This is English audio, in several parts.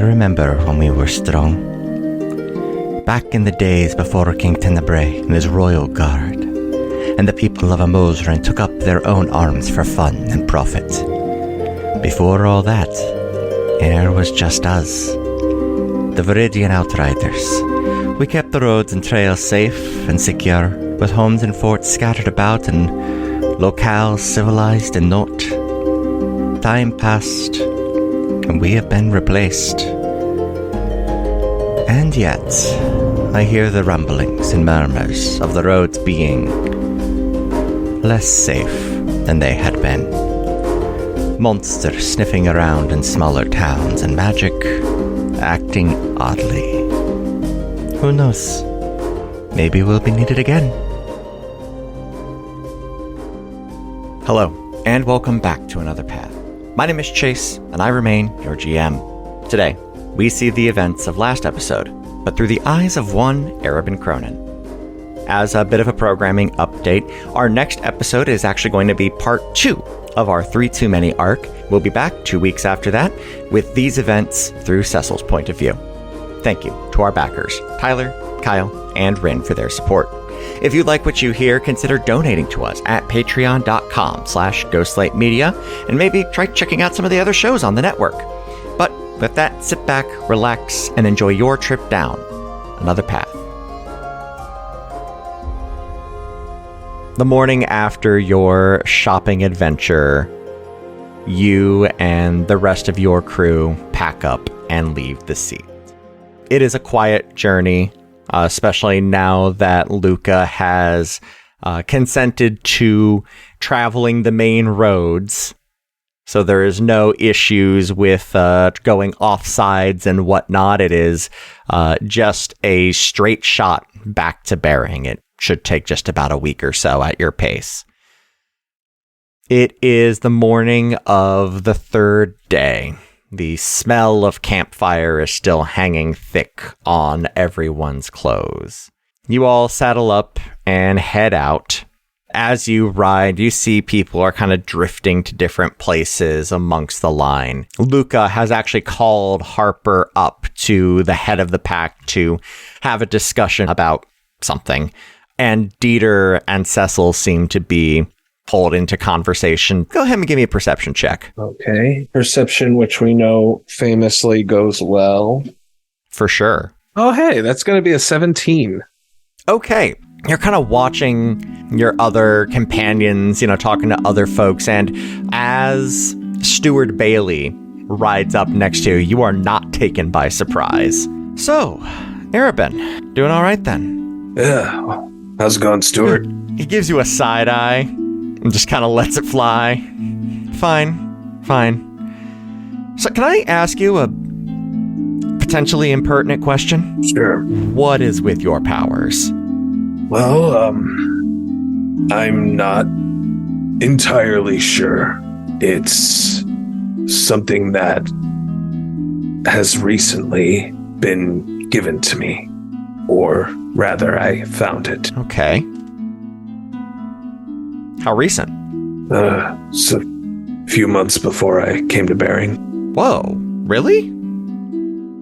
remember when we were strong. Back in the days before King Tenebrae and his royal guard, and the people of Amosran took up their own arms for fun and profit. Before all that, there was just us, the Viridian Outriders. We kept the roads and trails safe and secure, with homes and forts scattered about and locales civilized and not. Time passed, and we have been replaced. And yet, I hear the rumblings and murmurs of the roads being less safe than they had been. Monsters sniffing around in smaller towns and magic acting oddly. Who knows? Maybe we'll be needed again. Hello, and welcome back to Another Path. My name is Chase, and I remain your GM. Today, we see the events of last episode, but through the eyes of one Aroben Cronin. As a bit of a programming update, our next episode is actually going to be part 2 of our 3 Too Many arc. We'll be back 2 weeks after that with these events through Cecil's point of view. Thank you to our backers, Tyler, Kyle, and Rin for their support. If you like what you hear, consider donating to us at patreon.com/ghostlightmedia, and maybe try checking out some of the other shows on the network. But with that, sit back, relax, and enjoy your trip down another path. The morning after your shopping adventure, you and the rest of your crew pack up and leave the seat. It is a quiet journey, especially now that Luca has consented to traveling the main roads. So there is no issues with going off sides and whatnot. It is just a straight shot back to Bering. It should take just about a week or so at your pace. It is the morning of the 3rd day. The smell of campfire is still hanging thick on everyone's clothes. You all saddle up and head out. As you ride, you see people are kind of drifting to different places amongst the line. Luca has actually called Harper up to the head of the pack to have a discussion about something. And Dieter and Cecil seem to be pulled into conversation. Go ahead and give me a perception check. Okay. Perception, which we know famously goes well. For sure. Oh, hey, that's going to be a 17. Okay. You're kind of watching your other companions, talking to other folks. And as Steward Bailey rides up next to you, you are not taken by surprise. So, Aroben, doing all right then? Yeah. How's it going, Stewart? He gives you a side eye and just kind of lets it fly. Fine. So can I ask you a potentially impertinent question? Sure. What is with your powers? Well, I'm not entirely sure. It's something that has recently been given to me. Or rather, I found it. Okay. How recent? It's a few months before I came to Bering. Whoa, really?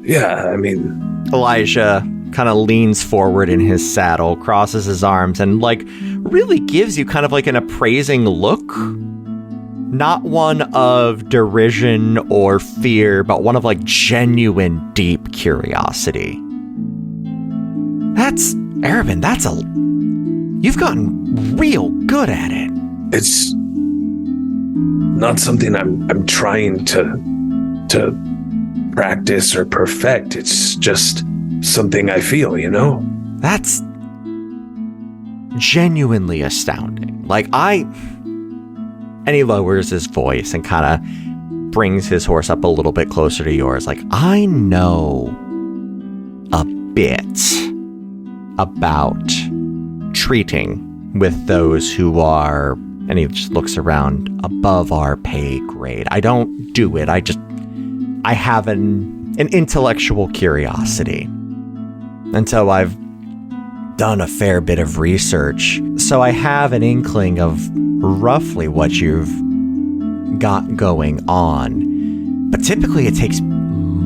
Yeah, I mean... Elijah kind of leans forward in his saddle, crosses his arms, and really gives you kind of an appraising look. Not one of derision or fear, but one of genuine deep curiosity. That's, Aroben, you've gotten real good at it. It's not something I'm trying to practice or perfect. It's just something I feel, That's genuinely astounding. And he lowers his voice and kind of brings his horse up a little bit closer to yours. I know a bit about treating with those who are, and he just looks around, above our pay grade. I don't do it. I have an intellectual curiosity. And so I've done a fair bit of research. So I have an inkling of roughly what you've got going on. But typically it takes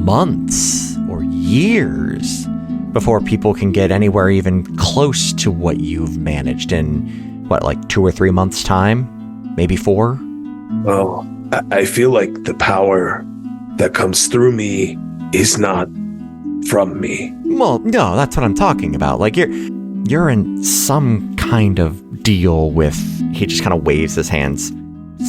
months or years before people can get anywhere even close to what you've managed in, like 2 or 3 months' time? Maybe 4? Well, I feel like the power that comes through me is not from me. Well, no, that's what I'm talking about. Like, you're in some kind of deal with, he just kind of waves his hands,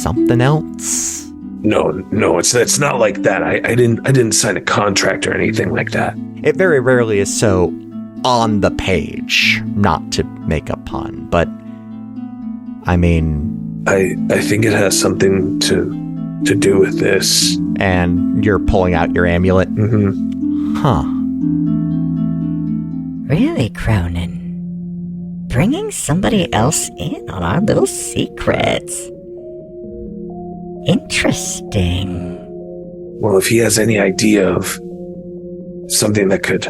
something else? No, it's not like that. I didn't sign a contract or anything like that. It very rarely is so on the page, not to make a pun, but I mean, I think it has something to do with this. And you're pulling out your amulet? Mm-hmm. Huh. Really, Cronin? Bringing somebody else in on our little secrets. Interesting. Well, if he has any idea of something that could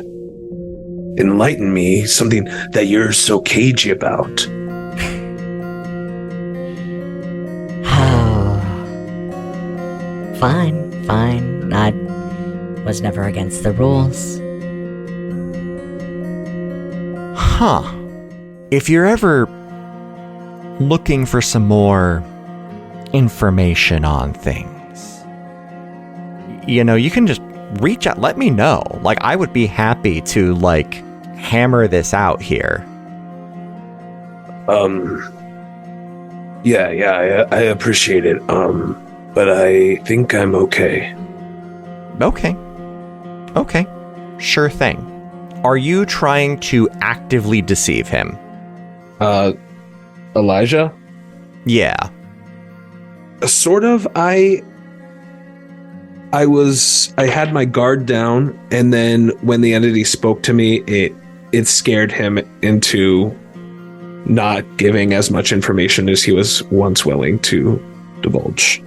enlighten me, something that you're so cagey about. Oh. Fine. I was never against the rules. Huh. If you're ever looking for some more information on things, you can just reach out, let me know. Like, I would be happy to, hammer this out here. Yeah, I appreciate it. But I think I'm okay. Okay. Sure thing. Are you trying to actively deceive him? Elijah? Yeah. Sort of. I had my guard down, and then when the entity spoke to me, it scared him into not giving as much information as he was once willing to divulge.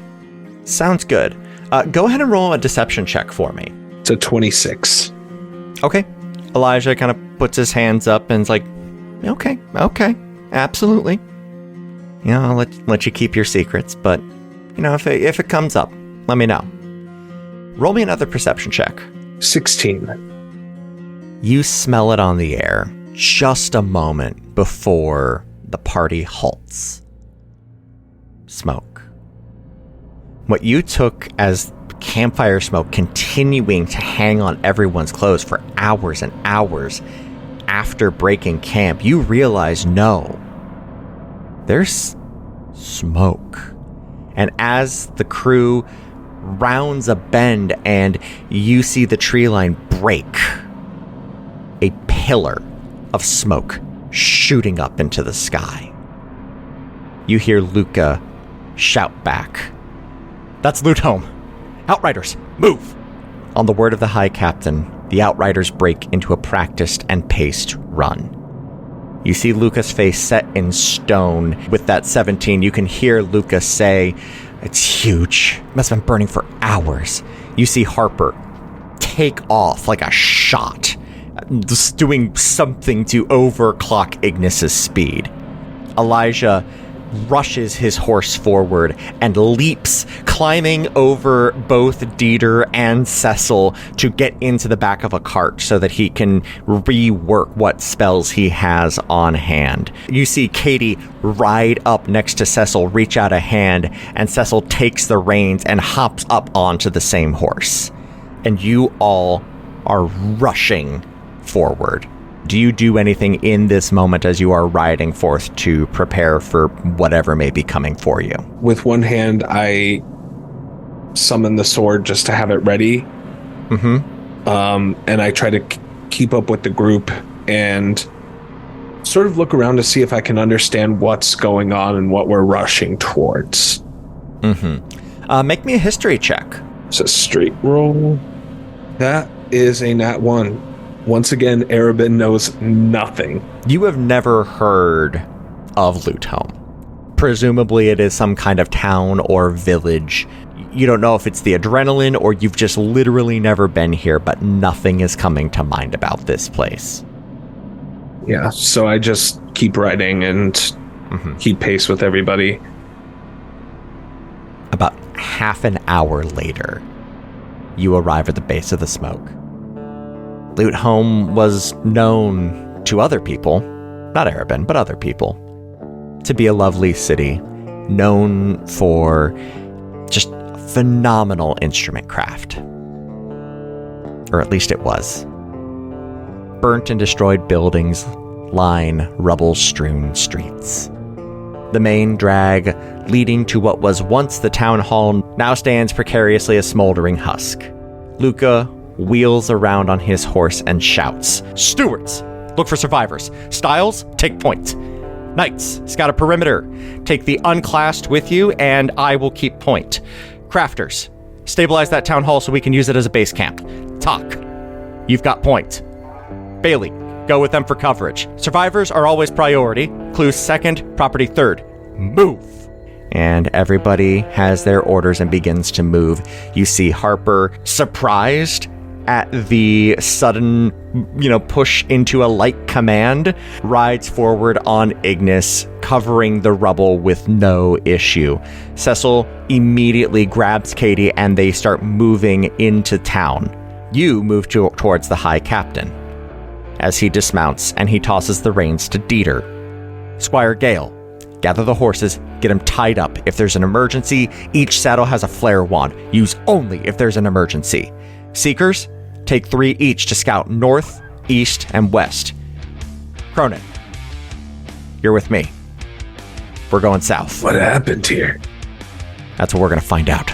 Sounds good. Go ahead and roll a deception check for me. It's a 26. Okay. Elijah kind of puts his hands up and is like, okay, absolutely. I'll let you keep your secrets, but, if it comes up, let me know. Roll me another perception check. 16. You smell it on the air just a moment before the party halts. Smoke. What you took as campfire smoke continuing to hang on everyone's clothes for hours and hours after breaking camp, you realize, no, there's smoke. And as the crew rounds a bend and you see the tree line break, a pillar of smoke shooting up into the sky. You hear Luca shout back, "That's Lutholm! Outriders, move!" On the word of the High Captain, the Outriders break into a practiced and paced run. You see Luca's face set in stone. With that 17, you can hear Luca say, "It's huge. Must have been burning for hours." You see Harper take off like a shot, just doing something to overclock Ignis's speed. Elijah rushes his horse forward and leaps, climbing over both Dieter and Cecil to get into the back of a cart so that he can rework what spells he has on hand. You see Katie ride up next to Cecil, reach out a hand, and Cecil takes the reins and hops up onto the same horse. And you all are rushing forward. Do you do anything in this moment as you are riding forth to prepare for whatever may be coming for you? With one hand, I summon the sword just to have it ready. Mm-hmm. And I try to keep up with the group and sort of look around to see if I can understand what's going on and what we're rushing towards. Mm-hmm. Make me a history check. It's a straight roll. That is a nat 1. Once again, Aroben knows nothing. You have never heard of Lutholm. Presumably it is some kind of town or village. You don't know if it's the adrenaline or you've just literally never been here, but nothing is coming to mind about this place. Yeah, so I just keep riding and keep pace with everybody. About half an hour later, you arrive at the base of the smoke. Loot Home was known to other people, not Aroben, but other people, to be a lovely city, known for just phenomenal instrument craft. Or at least it was. Burnt and destroyed buildings line rubble-strewn streets. The main drag, leading to what was once the town hall, now stands precariously a smoldering husk. Luca wheels around on his horse and shouts, "Stewards, look for survivors. Styles, take point. Knights, scout a perimeter. Take the unclassed with you, and I will keep point. Crafters, stabilize that town hall so we can use it as a base camp. Talk, you've got point. Bailey, go with them for coverage. Survivors are always priority. Clues second, property third. Move!" And everybody has their orders and begins to move. You see Harper, surprised at the sudden, push into a light command, rides forward on Ignis, covering the rubble with no issue. Cecil immediately grabs Katie and they start moving into town. You move towards the High Captain as he dismounts and he tosses the reins to Dieter. "Squire Gale, gather the horses, get them tied up. If there's an emergency, each saddle has a flare wand. Use only if there's an emergency. Seekers, take 3 each to scout north, east, and west. Cronin, you're with me. We're going south." What happened here? That's what we're going to find out.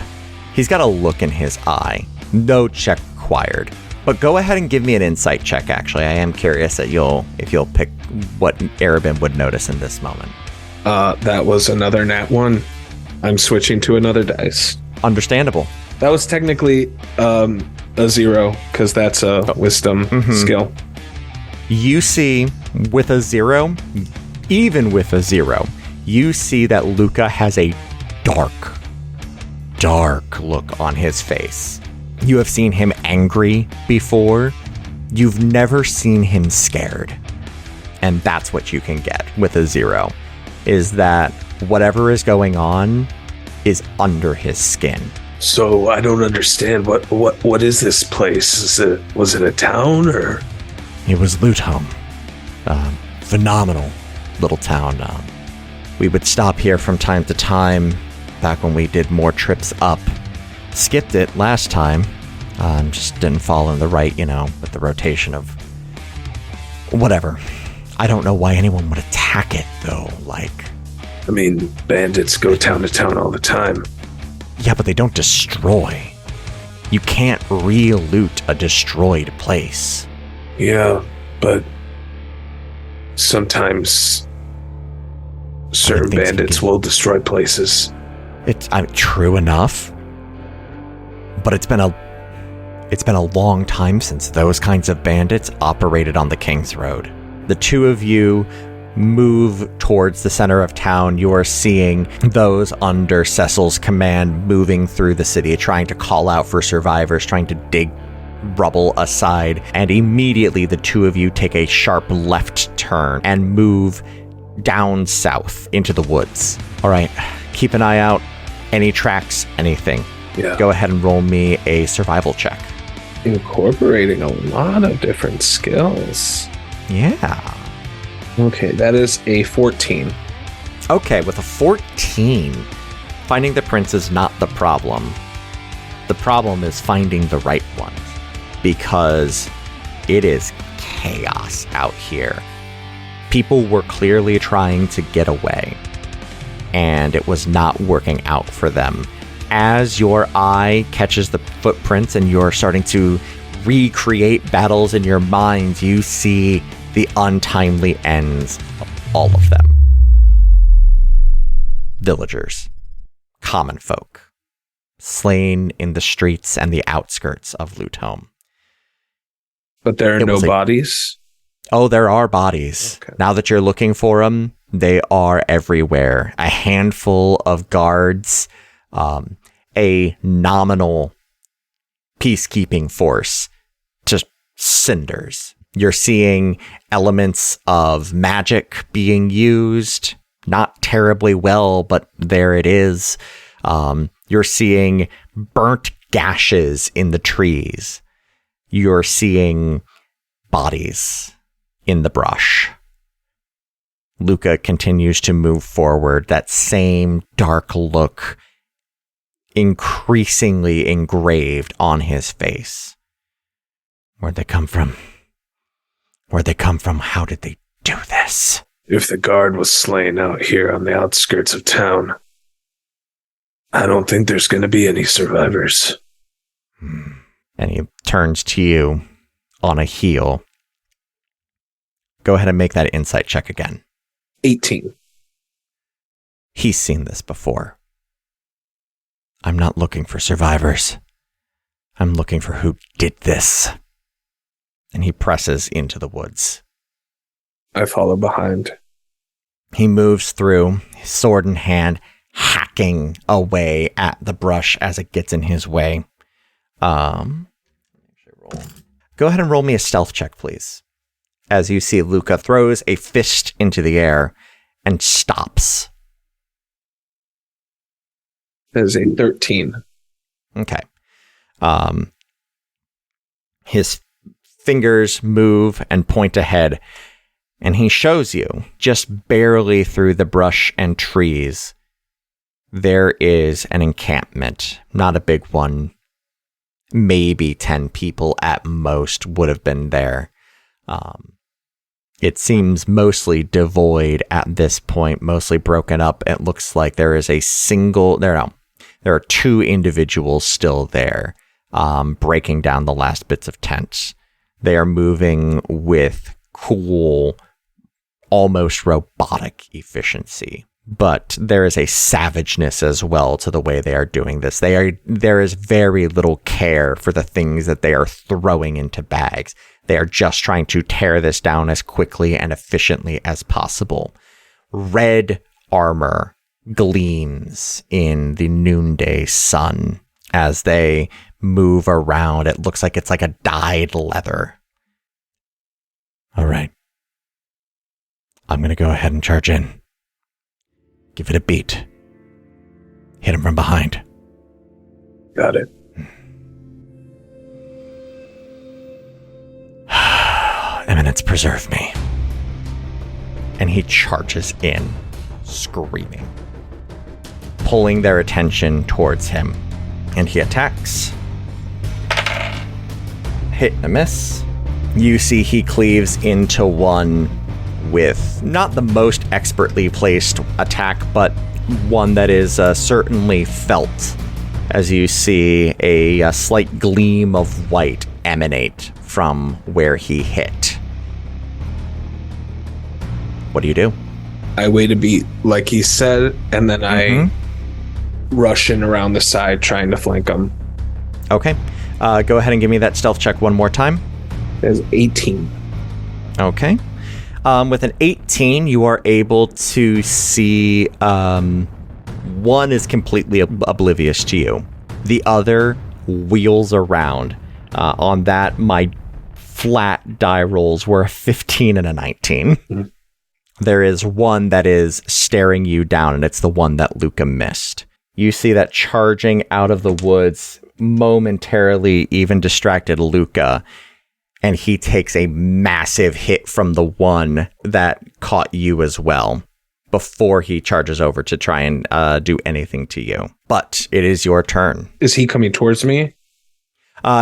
He's got a look in his eye. No check required. But go ahead and give me an insight check, actually. I am curious if you'll pick what Aroben would notice in this moment. That was another nat 1. I'm switching to another dice. Understandable. That was technically a 0, because that's a wisdom skill. You see, with a 0, even with a 0, you see that Luca has a dark look on his face. You have seen him angry before. You've never seen him scared. And that's what you can get with a 0, is that whatever is going on is under his skin. So I don't understand. What is this place? Was it a town or? It was Loot Home. Phenomenal little town. We would stop here from time to time back when we did more trips up. Skipped it last time. Just didn't fall in the right, with the rotation of whatever. I don't know why anyone would attack it, though. I mean, bandits go town to town all the time. Yeah, but they don't destroy. You can't re-loot a destroyed place. Yeah, but sometimes certain bandits will destroy places. It's true enough, but it's been a long time since those kinds of bandits operated on the King's Road. The two of you move towards the center of town. You are seeing those under Cecil's command moving through the city, trying to call out for survivors, trying to dig rubble aside, and immediately the two of you take a sharp left turn and move down south into the woods. All right, keep an eye out. Any tracks, anything. Yeah. Go ahead and roll me a survival check. Incorporating a lot of different skills. Yeah. Okay, that is a 14. Okay, with a 14, finding the prince is not the problem. The problem is finding the right ones, because it is chaos out here. People were clearly trying to get away, and it was not working out for them. As your eye catches the footprints and you're starting to recreate battles in your mind, you see the untimely ends of all of them. Villagers, common folk, slain in the streets and the outskirts of Loot Home. But there are no bodies? Oh, there are bodies. Okay. Now that you're looking for them, they are everywhere. A handful of guards, a nominal peacekeeping force, just cinders. You're seeing elements of magic being used, not terribly well, but there it is. You're seeing burnt gashes in the trees, you're seeing bodies in the brush. Luca continues to move forward, that same dark look increasingly engraved on his face. Where'd they come from? Where'd they come from? How did they do this? If the guard was slain out here on the outskirts of town, I don't think there's going to be any survivors. And he turns to you on a heel. Go ahead and make that insight check again. 18. He's seen this before. I'm not looking for survivors. I'm looking for who did this. And he presses into the woods. I follow behind. He moves through, his sword in hand, hacking away at the brush as it gets in his way. Go ahead and roll me a stealth check, please. As you see, Luca throws a fist into the air and stops. That is a 13. Okay. His fingers move and point ahead, and he shows you, just barely through the brush and trees, there is an encampment. Not a big one. Maybe 10 people at most would have been there. It seems mostly devoid at this point, mostly broken up. It looks like there is there are 2 individuals still there, breaking down the last bits of tents. They are moving with cool, almost robotic efficiency. But there is a savageness as well to the way they are doing this. There is very little care for the things that they are throwing into bags. They are just trying to tear this down as quickly and efficiently as possible. Red armor gleams in the noonday sun as they move around. It looks like it's like a dyed leather. All right. I'm going to go ahead and charge in. Give it a beat. Hit him from behind. Got it. Eminence, preserve me. And he charges in, screaming, pulling their attention towards him. And he attacks. Hit and a miss. You see he cleaves into one with not the most expertly placed attack, but one that is certainly felt, as you see a slight gleam of white emanate from where he hit. What do you do? I wait a beat, like he said, and then I rush in around the side, trying to flank him. Okay. Go ahead and give me that stealth check one more time. There's 18. Okay. With an 18, you are able to see one is completely oblivious to you. The other wheels around. On that, my flat die rolls were a 15 and a 19. Mm-hmm. There is one that is staring you down, and it's the one that Luca missed. You see that charging out of the woods, momentarily even distracted Luca, and he takes a massive hit from the one that caught you as well before he charges over to try and do anything to you. But it is your turn. Is he coming towards me?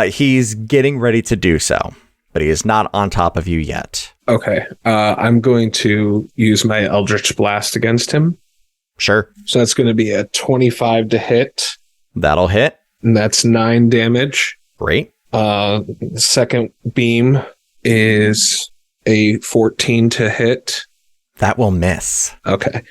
He's getting ready to do so, but he is not on top of you yet. Okay. I'm going to use my Eldritch Blast against him. Sure. So that's going to be a 25 to hit. That'll hit. And that's 9 damage. Great. Second beam is a 14 to hit. That will miss. Okay.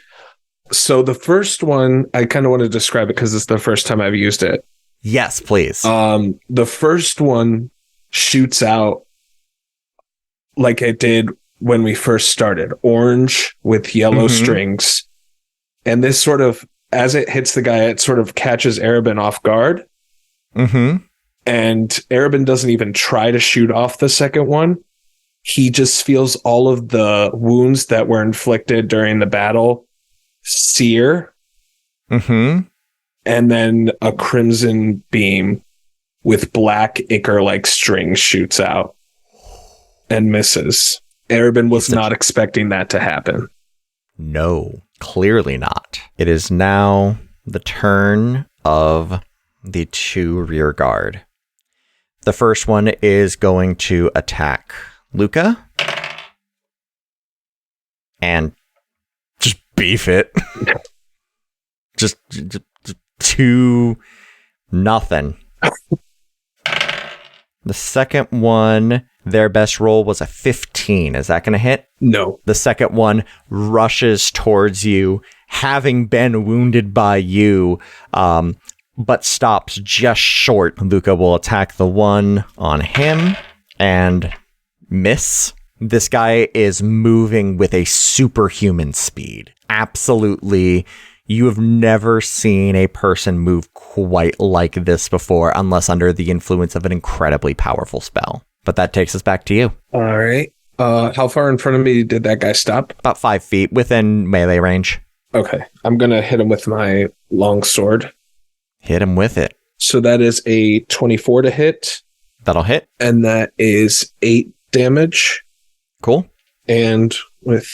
So the first one, I kind of want to describe it because it's the first time I've used it. Yes, please. The first one shoots out like it did when we first started, orange with yellow strings. And this sort of, as it hits the guy, it sort of catches Aroben off guard. Mm-hmm. And Aroben doesn't even try to shoot off the second one. He just feels all of the wounds that were inflicted during the battle sear. Mm-hmm. And then a crimson beam with black ichor-like string shoots out and misses. Aroben was not expecting that to happen. No, clearly not. It is now the turn of the 2 rear guard. The first one is going to attack Luca. And just beef it. just 2-0. The second one, their best roll was a 15. Is that going to hit? No. The second one rushes towards you, having been wounded by you, but stops just short. Luca will attack the one on him and miss. This guy is moving with a superhuman speed. Absolutely. You have never seen a person move quite like this before, unless under the influence of an incredibly powerful spell. But that takes us back to you. All right. How far in front of me did that guy stop? About 5 feet within melee range. Okay. I'm going to hit him with my long sword. Hit him with it. So that is a 24 to hit. That'll hit. And that is 8 damage. Cool. And with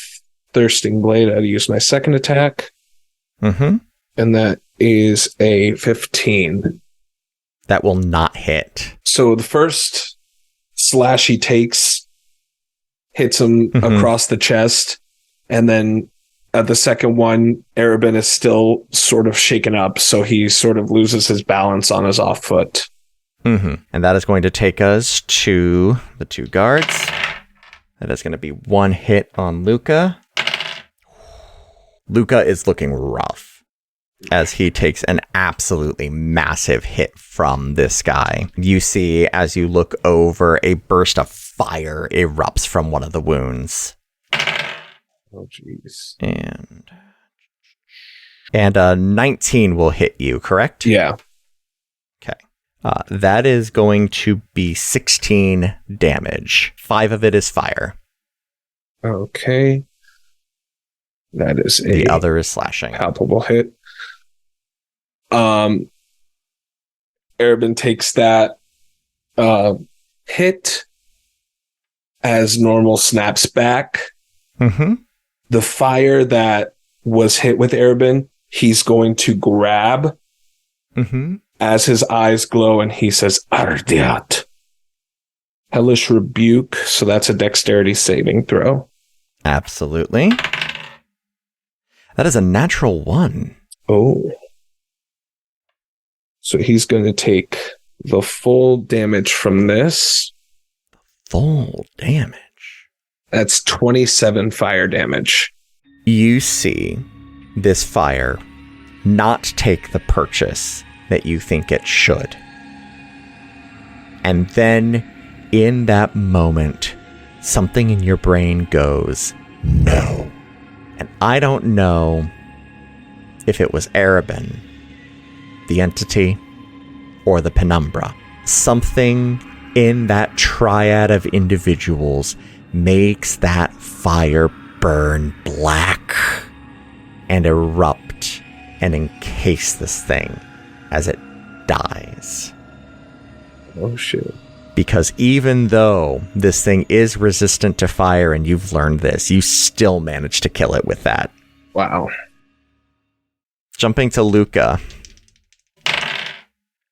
Thirsting Blade, I'd use my second attack. Mm-hmm. And that is a 15. That will not hit. So the first slash he takes hits him across the chest. And then the second one, Aroben is still sort of shaken up. So he sort of loses his balance on his off foot. Mm-hmm. And that is going to take us to the 2 guards. That is going to be 1 hit on Luca. Luca is looking rough as he takes an absolutely massive hit from this guy. You see, as you look over, a burst of fire erupts from one of the wounds. Oh, jeez. And 19 will hit you, correct? Yeah. Okay. That is going to be 16 damage. 5 of it is fire. Okay. That is the other is slashing. Palpable hit. Aroben takes that hit as normal, snaps back. Mm-hmm. The fire that was hit with Aroben, he's going to grab as his eyes glow, and he says, Ardiat. Hellish Rebuke, so that's a dexterity saving throw. Absolutely. That is a natural 1. Oh. So he's going to take the full damage from this. Full damage? That's 27 fire damage. You see this fire not take the purchase that you think it should. And then, in that moment, something in your brain goes, no. And I don't know if it was Aroben, the entity, or the penumbra. Something in that triad of individuals makes that fire burn black and erupt and encase this thing as it dies. Oh, shit. Because even though this thing is resistant to fire, and you've learned this, you still managed to kill it with that. Wow. Jumping to Luca.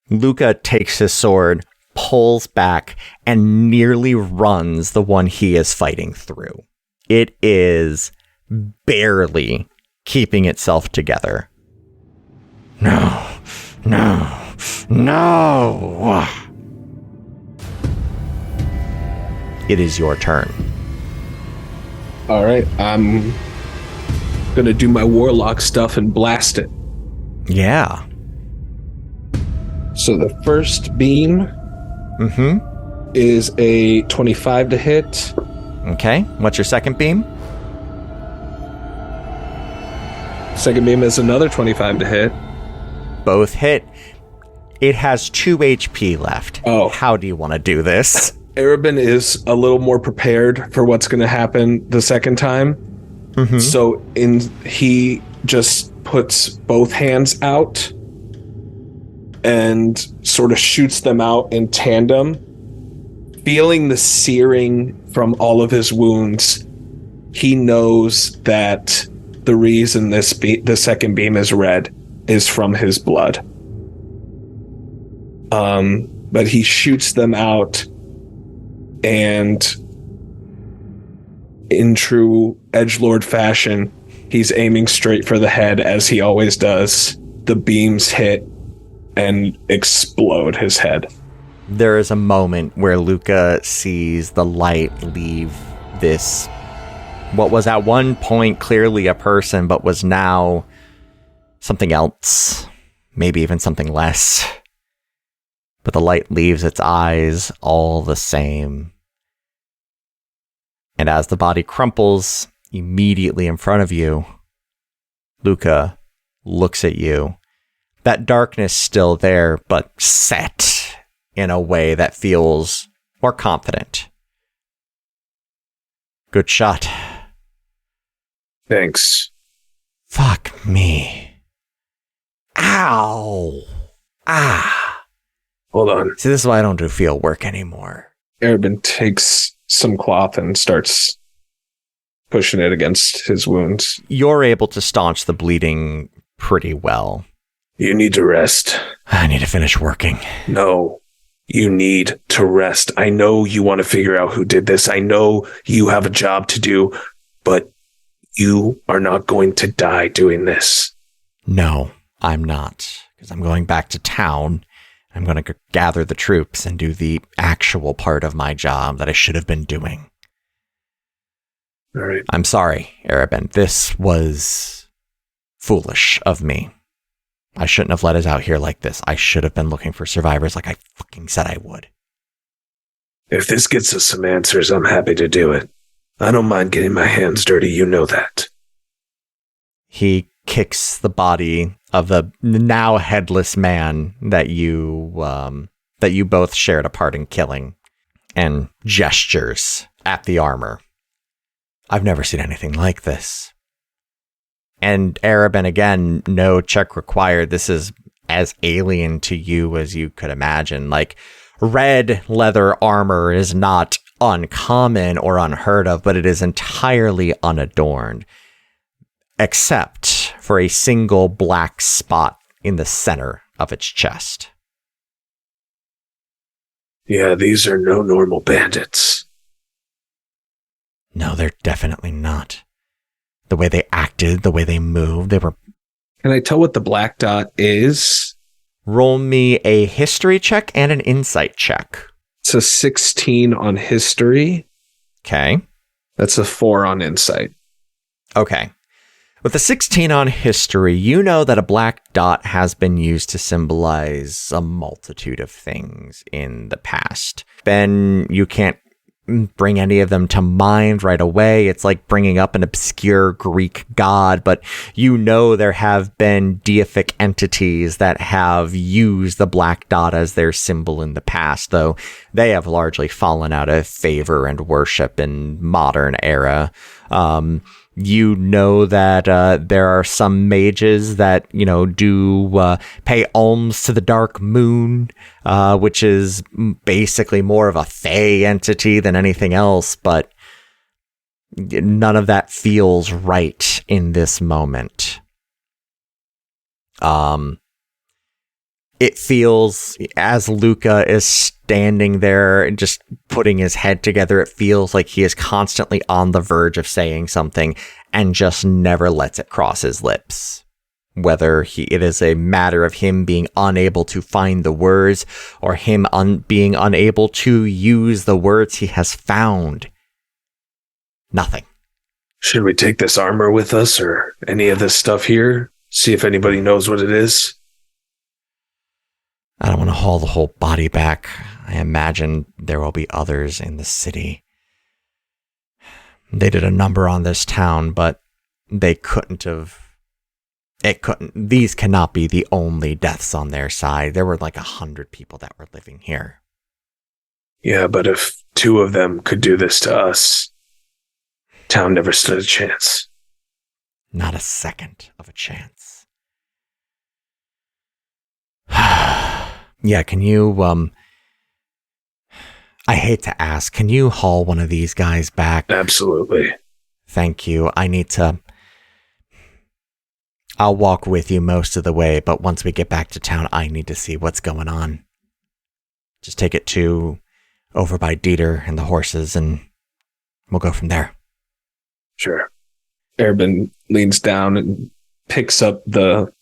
Luca takes his sword, pulls back, and nearly runs the one he is fighting through. It is barely keeping itself together. No. It is your turn. All right, I'm going to do my warlock stuff and blast it. Yeah. So the first beam is a 25 to hit. Okay. What's your second beam? Second beam is another 25 to hit. Both hit. It has 2 HP left. Oh. How do you want to do this? Aroben is a little more prepared for what's going to happen the second time. So he just puts both hands out and sort of shoots them out in tandem. Feeling the searing from all of his wounds, he knows that the reason the second beam is red is from his blood. But he shoots them out, and in true edgelord fashion, he's aiming straight for the head, as he always does. The beams hit and explode his head. There is a moment where Luca sees the light leave this, what was at one point clearly a person, but was now something else, maybe even something less. But the light leaves its eyes all the same. And as the body crumples immediately in front of you, Luca looks at you. That darkness still there, but set in a way that feels more confident. Good shot. Thanks. Fuck me. Ow. Ah. Hold on. See, this is why I don't do field work anymore. Aroben takes some cloth and starts pushing it against his wounds. You're able to staunch the bleeding pretty well. You need to rest. I need to finish working. No, you need to rest. I know you want to figure out who did this. I know you have a job to do, but you are not going to die doing this. No, I'm not. Because I'm going back to town. I'm going to gather the troops and do the actual part of my job that I should have been doing. All right. I'm sorry, Aroben. This was foolish of me. I shouldn't have let us out here like this. I should have been looking for survivors like I fucking said I would. If this gets us some answers, I'm happy to do it. I don't mind getting my hands dirty, you know that. He kicks the body of the now headless man that you both shared a part in killing, and gestures at the armor. I've never seen anything like this. And Aroben, again, no check required. This is as alien to you as you could imagine. Like, red leather armor is not uncommon or unheard of, but it is entirely unadorned, except for a single black spot in the center of its chest. Yeah, these are no normal bandits. No, they're definitely not. The way they acted, the way they moved, they were... Can I tell what the black dot is? Roll me a history check and an insight check. It's a 16 on history. Okay. That's a 4 on insight. Okay. With a 16 on history, you know that a black dot has been used to symbolize a multitude of things in the past. Ben, you can't bring any of them to mind right away. It's like bringing up an obscure Greek god, but you know there have been deific entities that have used the black dot as their symbol in the past, though they have largely fallen out of favor and worship in modern era. You know that there are some mages that, do pay alms to the dark moon, which is basically more of a fae entity than anything else, but none of that feels right in this moment. It feels, as Luca is standing there just putting his head together, it feels like he is constantly on the verge of saying something and just never lets it cross his lips. Whether it is a matter of him being unable to find the words or him being unable to use the words he has found. Nothing. Should we take this armor with us or any of this stuff here? See if anybody knows what it is? I don't want to haul the whole body back. I imagine there will be others in the city. They did a number on this town, but they couldn't have... These cannot be the only deaths on their side. There were like 100 people that were living here. Yeah, but if 2 of them could do this to us, town never stood a chance. Not a second of a chance. Yeah, can you, I hate to ask, can you haul one of these guys back? Absolutely. Thank you. I'll walk with you most of the way, but once we get back to town, I need to see what's going on. Just take it over by Dieter and the horses, and we'll go from there. Sure. Aroben leans down and picks up the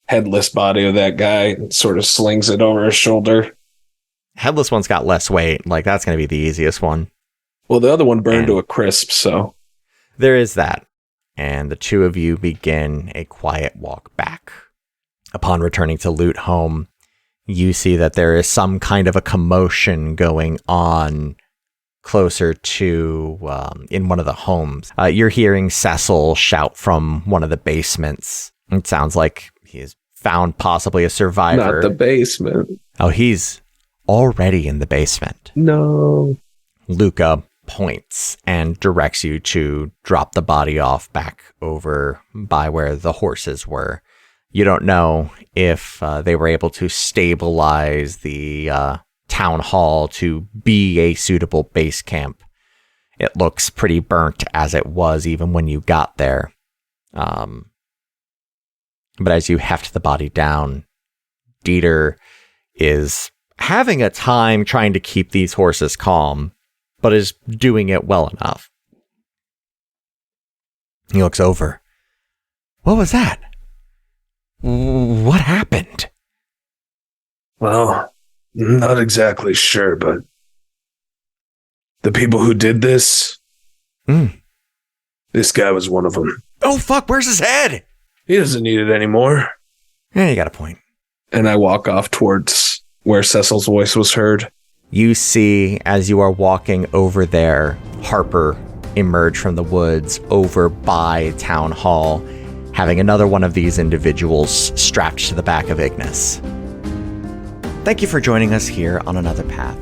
headless body of that guy and sort of slings it over his shoulder. Headless one's got less weight. Like, that's going to be the easiest one. Well, the other one burned And to a crisp, so. there is that. And the two of you begin a quiet walk back. Upon returning to Loot Home, you see that there is some kind of a commotion going on closer to in one of the homes. You're hearing Cecil shout from one of the basements. It sounds like he has found possibly a survivor. Not the basement. Oh, he's already in the basement. No. Luca points and directs you to drop the body off back over by where the horses were. You don't know if they were able to stabilize the town hall to be a suitable base camp. It looks pretty burnt as it was even when you got there. But as you heft the body down, Dieter is having a time trying to keep these horses calm, but is doing it well enough. He looks over. What was that? What happened? Well, not exactly sure, but the people who did this, this guy was one of them. Oh, fuck, where's his head? He doesn't need it anymore. Yeah, you got a point. And I walk off towards where Cecil's voice was heard. You see, as you are walking over there, Harper emerge from the woods over by Town Hall, having another one of these individuals strapped to the back of Ignis. Thank you for joining us here on Another Path.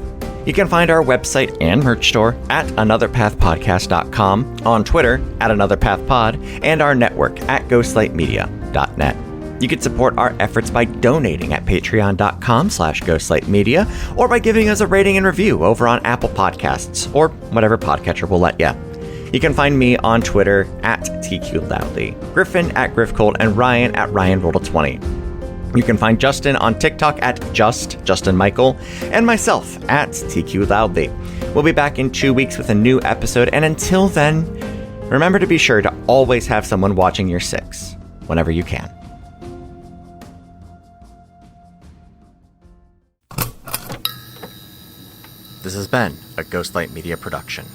You can find our website and merch store at anotherpathpodcast.com, on Twitter at anotherpathpod, and our network at ghostlightmedia.net. You can support our efforts by donating at patreon.com/ghostlightmedia or by giving us a rating and review over on Apple Podcasts or whatever podcatcher will let you. You can find me on Twitter at TQLoudly, Griffin at GriffCold, and Ryan at RyanRoll20. You can find Justin on TikTok at Justin Michael, and myself at TQ Loudly. We'll be back in 2 weeks with a new episode, and until then, remember to be sure to always have someone watching your six whenever you can. This has been a Ghostlight Media production.